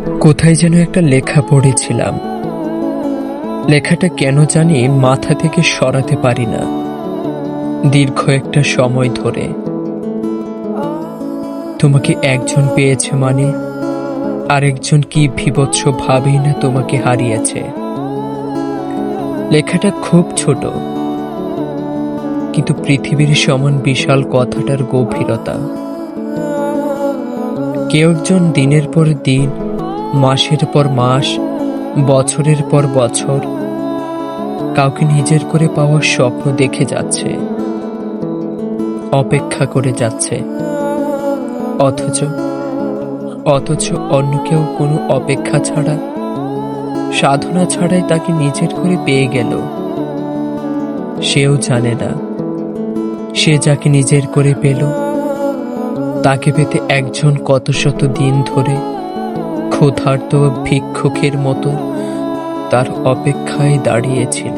কোথায় যেন একটা লেখা পড়েছিলাম। লেখাটা কেন জানি মাথা থেকে সরাতে পারি না দীর্ঘ একটা সময় ধরে। তোমাকে একজন পেয়েছে মানে আরেকজন কি বীভৎস ভাবেই না তোমাকে হারিয়েছে। লেখাটা খুব ছোট, কিন্তু পৃথিবীর সমান বিশাল কথাটার গভীরতা। কেউ একজন দিনের পর দিন, মাসের পর মাস, বছরের পর বছর কাউকে নিজের করে পাওয়ার স্বপ্ন দেখে যাচ্ছে, অপেক্ষা করে যাচ্ছে। অথচ অথচ অন্য কেউ কোনো অপেক্ষা ছাড়া, সাধনা ছাড়াই তাকে নিজের করে পেয়ে গেল। সেও জানে না সে যাকে নিজের করে পেল তাকে পেতে একজন কত শত দিন ধরে ক্ষুধার্ত ভিক্ষুকের মতো তার অপেক্ষায় দাঁড়িয়েছিল।